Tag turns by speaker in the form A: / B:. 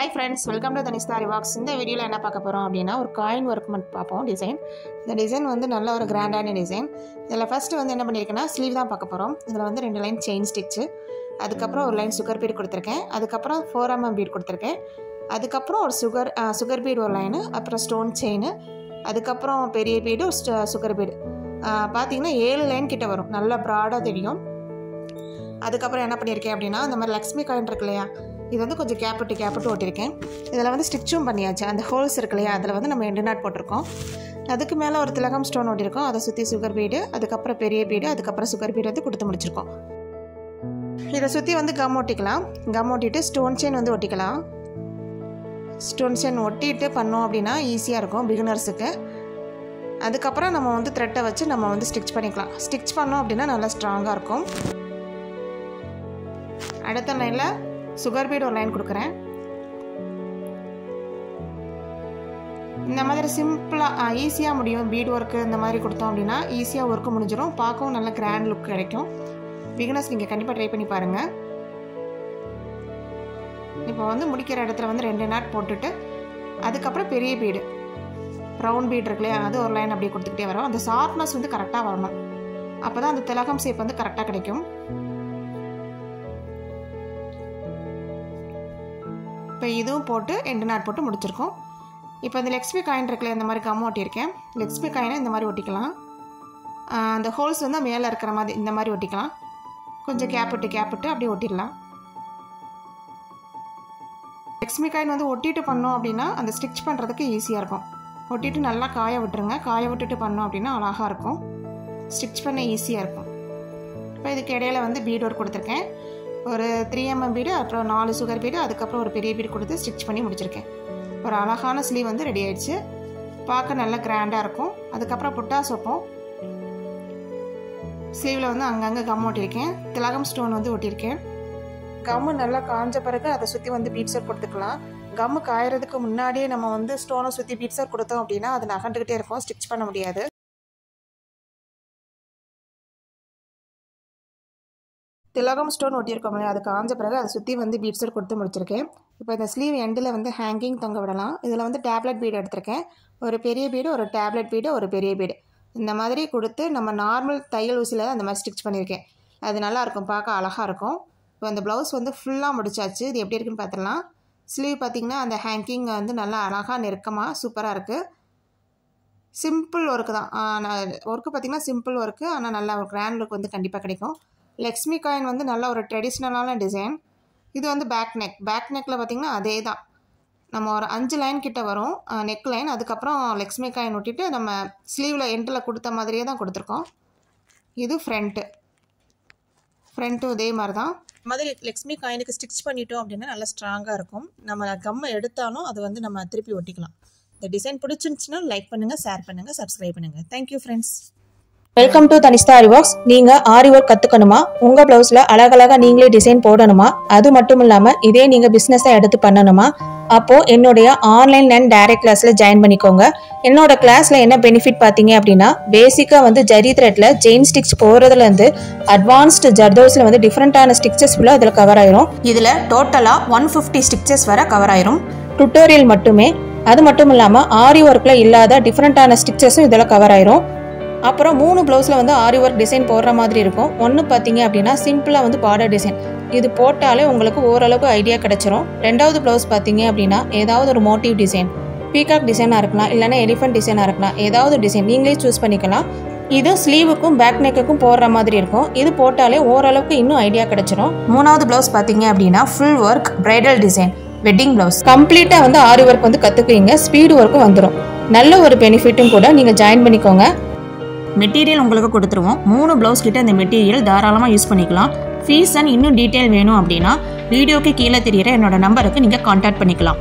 A: Hi friends, welcome to Tanishta Revox. இந்த வீடியோல என்ன பார்க்க போறோம் அப்படினா ஒரு காயின் வர்க் மட்டும் பாப்போம் டிசைன். இந்த டிசைன் வந்து நல்ல ஒரு கிராண்டான டிசைன். இதல ஃபர்ஸ்ட் வந்து என்ன பண்ணிருக்கேன்னா ஸ்லீவ் தான் பார்க்க போறோம். இதுல வந்து ரெண்டு லைன் செயின் ஸ்டிட்ச், அதுக்கு அப்புறம் ஒரு லைன் சுகர் பீட் கொடுத்திருக்கேன். அதுக்கு அப்புறம் 4 mm பீட் கொடுத்திருக்கேன். அதுக்கு அப்புறம் ஒரு சுகர் பீட் ஒரு லைன், அப்புறம் ஸ்டோன் செயின், அதுக்கு அப்புறம் பெரிய பீட் சுகர் பீட். பாத்தீங்கன்னா 7 லைன் கிட்ட வரும். நல்ல பிராடா தெரியும். அதுக்கு அப்புறம் என்ன பண்ணிருக்கேன் அப்படினா இந்த மாதிரி லக்ஷ்மி காயின் இருக்குலையா, இது வந்து கொஞ்சம் கேப்பிட்டு ஓட்டிருக்கேன். இதில் வந்து ஸ்டிச்சும் பண்ணியாச்சு. அந்த ஹோல்ஸ் இருக்கு இல்லையா, அதில் வந்து நம்ம எண்டு நாட் போட்டிருக்கோம். அதுக்கு மேலே ஒரு திலகம் ஸ்டோன் ஓட்டிருக்கோம். அதை சுற்றி சுகர் பீடு, அதுக்கப்புறம் பெரிய பீடு, அதுக்கப்புறம் சுகர் பீடு வந்து கொடுத்து முடிச்சிருக்கோம். இதை சுற்றி வந்து கம் ஒட்டிக்கலாம். கம் ஒட்டிட்டு ஸ்டோன் செயின் வந்து ஒட்டிக்கலாம். ஸ்டோன் செயின் ஒட்டிட்டு பண்ணோம் அப்படின்னா ஈஸியாக இருக்கும் பிகினர்ஸுக்கு. அதுக்கப்புறம் நம்ம வந்து த்ரெட்டை வச்சு நம்ம வந்து ஸ்டிச் பண்ணிக்கலாம். ஸ்டிச் பண்ணோம் அப்படின்னா நல்லா ஸ்ட்ராங்காக இருக்கும். அடுத்த லைனில் சுகர் பீட் ஒரு லைன் கொடுக்குறேன். இந்த மாதிரி சிம்பிளாக ஈஸியாக முடியும். பீட் ஒர்க்கு இந்த மாதிரி கொடுத்தோம் அப்படின்னா ஈஸியாக ஒர்க்கு முடிஞ்சிடும். பார்க்கவும் நல்ல கிராண்ட் லுக் கிடைக்கும். பிகினர்ஸ் நீங்கள் கண்டிப்பாக ட்ரை பண்ணி பாருங்கள். இப்போ வந்து முடிக்கிற இடத்துல வந்து 2 நாட் போட்டுட்டு அதுக்கப்புறம் பெரிய பீடு ரவுண்ட் பீட் இருக்குல்லையா, அது ஒரு லைன் அப்படியே கொடுத்துக்கிட்டே வரும். அந்த ஷார்ப்னஸ் வந்து கரெக்டாக வரணும். அப்போ தான் அந்த திலகம் ஷேப் வந்து கரெக்டாக கிடைக்கும். இப்போ இதுவும் போட்டு எண்டு நாட் போட்டு முடிச்சிருக்கோம். இப்போ இந்த லக்ஷ்மி காயின் இருக்குல்ல, இந்த மாதிரி கம் ஒட்டியிருக்கேன். லக்ஷ்மி காயினை இந்த மாதிரி ஒட்டிக்கலாம். அந்த ஹோல்ஸ் வந்து மேலே இருக்கிற மாதிரி இந்த மாதிரி ஒட்டிக்கலாம். கொஞ்சம் கேப்பிட்டு அப்படியே ஒட்டிடலாம். லக்ஷ்மி காயின் வந்து ஒட்டிட்டு பண்ணோம் அப்படின்னா அந்த ஸ்டிச் பண்ணுறதுக்கு ஈஸியாக இருக்கும். ஒட்டிட்டு நல்லா காய விட்டுருங்க. காய விட்டுட்டு பண்ணோம் அப்படின்னா அழகாக இருக்கும். ஸ்டிச் பண்ண ஈஸியாக இருக்கும். இப்போ இதுக்கு இடையில வந்து பீட் ஒர்க் கொடுத்துருக்கேன். ஒரு 3 mm பீடு, அப்புறம் 4 சுகர் பீடு, அதுக்கப்புறம் ஒரு பெரிய பீடு கொடுத்து ஸ்டிச் பண்ணி முடிச்சிருக்கேன். ஒரு அழகான ஸ்லீவ் வந்து ரெடி ஆயிடுச்சு. பார்க்க நல்லா கிராண்டாக இருக்கும். அதுக்கப்புறம் புட்டாஸ் வைப்போம். ஸ்லீவில் வந்து அங்கங்கே கம் ஒட்டியிருக்கேன். திலகம் ஸ்டோன் வந்து ஒட்டியிருக்கேன். கம்மு நல்லா காஞ்ச பிறகு அதை சுற்றி வந்து பீட்ஸர் கொடுத்துக்கலாம். கம்மு காயறதுக்கு முன்னாடியே நம்ம வந்து ஸ்டோனை சுற்றி பீட்ஸர் கொடுத்தோம் அப்படின்னா அது நகண்டுக்கிட்டே இருக்கும். ஸ்டிச் பண்ண முடியாது. திலகம் ஸ்டோன் ஒட்டியிருக்கோம் இல்லையா, அது காஞ்ச பிறகு அதை சுற்றி வந்து பீட்ஸர் கொடுத்து முடிச்சிருக்கேன். இப்போ இந்த ஸ்லீவ் எண்டில் வந்து ஹேங்கிங் தொங்க விடலாம். இதில் வந்து டேப்லெட் பீடு எடுத்திருக்கேன். ஒரு பெரிய பீடு, ஒரு டேப்லெட் பீடு, ஒரு பெரிய பீடு இந்த மாதிரி கொடுத்து நம்ம நார்மல் தையல் ஊசியில் தான் அந்த மாதிரி ஸ்டிச் பண்ணியிருக்கேன். அது நல்லாயிருக்கும், பார்க்க அழகாக இருக்கும். இப்போ அந்த ப்ளவுஸ் வந்து ஃபுல்லாக முடிச்சாச்சு. இது எப்படி இருக்குன்னு பார்த்துடலாம். ஸ்லீவ் பார்த்திங்கன்னா அந்த ஹேங்கிங் வந்து நல்லா அழகாக நெருக்கமாக சூப்பராக இருக்குது. சிம்பிள் ஒர்க்கு தான். ஒர்க்கு பார்த்திங்கன்னா சிம்பிள் ஒர்க்கு, ஆனால் நல்லா ஒரு கிராண்ட் லுக் வந்து கண்டிப்பாக கிடைக்கும். லக்ஷ்மி காயின் வந்து நல்ல ஒரு ட்ரெடிஷ்னலான டிசைன். இது வந்து பேக் நெக்கில் பார்த்திங்கன்னா அதே தான். நம்ம ஒரு 5 லைன் கிட்ட வரும் நெக் லைன். அதுக்கப்புறம் லக்ஷ்மி காயின் ஒட்டிட்டு நம்ம ஸ்லீவில் எண்டில் கொடுத்த மாதிரியே தான் கொடுத்துருக்கோம். இது ஃப்ரண்ட்டும் இதே மாதிரி தான். மாதிரி லக்ஷ்மி காயினுக்கு ஸ்டிச் பண்ணிட்டோம் அப்படின்னா நல்லா ஸ்ட்ராங்காக இருக்கும். நம்ம கம்மை எடுத்தாலும் அது வந்து நம்ம திருப்பி ஒட்டிக்கலாம். இந்த டிசைன் பிடிச்சிருந்துச்சுன்னா லைக் பண்ணுங்கள், ஷேர் பண்ணுங்கள், சப்ஸ்கிரைப் பண்ணுங்கள். Thank you friends.
B: Welcome to Tanishta ரிவாக்ஸ். நீங்க ஆரி ஒர்க் கத்துக்கணுமா, உங்க பிளவுஸ்ல அழகழகா நீங்களே டிசைன் போடணுமா, அது மட்டும் இல்லாம இதே நீங்க பிசினஸா எடுத்து பண்ணணுமா, அப்போ என்னுடைய ஆன்லைன் அண்ட் டைரக்ட் கிளாஸ்ல ஜாயின் பண்ணிக்கோங்க. என்னோட கிளாஸ்ல என்ன பெனிஃபிட் பாத்தீங்க அப்படின்னா, பேசிக்கா வந்து ஜரி த்ரெட்ல செயின் ஸ்டிச் போறதுல இருந்து அட்வான்ஸ்டு ஜர்தோஸ்ல வந்து டிஃபரெண்டான ஸ்டிச்சஸ் ஃபுல்லா இதுல கவர் ஆயிரும். இதுல டோட்டலா 150 ஸ்டிச்சஸ் வரை கவர் ஆயிரும். டுட்டோரியல் மட்டுமே. அது மட்டும் இல்லாம ஆரி ஒர்க்ல இல்லாத டிஃபரெண்டான ஸ்டிச்சஸும் இதுல கவர் ஆயிரும். அப்புறம் 3 ப்ளவுஸில் வந்து ஆரி ஒர்க் டிசைன் போடுற மாதிரி இருக்கும். ஒன்று பார்த்தீங்க அப்படின்னா சிம்பிளாக வந்து பார்டர் டிசைன். இது போட்டாலே உங்களுக்கு ஓரளவுக்கு ஐடியா கிடச்சிரும். 2வது ப்ளவுஸ் பார்த்தீங்க அப்படின்னா ஏதாவது ஒரு மோட்டிவ் டிசைன், பீகாக் டிசைனாக இருக்கலாம், இல்லைனா எலிஃபென்ட் டிசைனாக இருக்கலாம், ஏதாவது டிசைன் நீங்களே சூஸ் பண்ணிக்கலாம். இது ஸ்லீவுக்கும் பேக் நெக்குக்கும் போடுற மாதிரி இருக்கும். இது போட்டாலே ஓரளவுக்கு இன்னும் ஐடியா கிடச்சிரும். 3வது ப்ளவுஸ் பார்த்தீங்க அப்படின்னா full work bridal design, wedding blouse. கம்ப்ளீட்டாக வந்து ஆரி ஒர்க் வந்து கற்றுக்குவீங்க. ஸ்பீடு ஒர்க்கும் வந்துடும். நல்ல ஒரு பெனிஃபிட்டும் கூட. நீங்கள் ஜாயின் பண்ணிக்கோங்க.
C: மெட்டீரியல் உங்களுக்கு கொடுத்துருவோம். 3 ப்ளவுஸ் கிட்ட இந்த மெட்டீரியல் தாராளமாக யூஸ் பண்ணிக்கலாம். ஃபீஸ் அண்ட் இன்னும் டீட்டெயில் வேணும் அப்படின்னா வீடியோக்கு கீழே தெரியிற என்னோட நம்பருக்கு நீங்கள் கான்டாக்ட் பண்ணிக்கலாம்.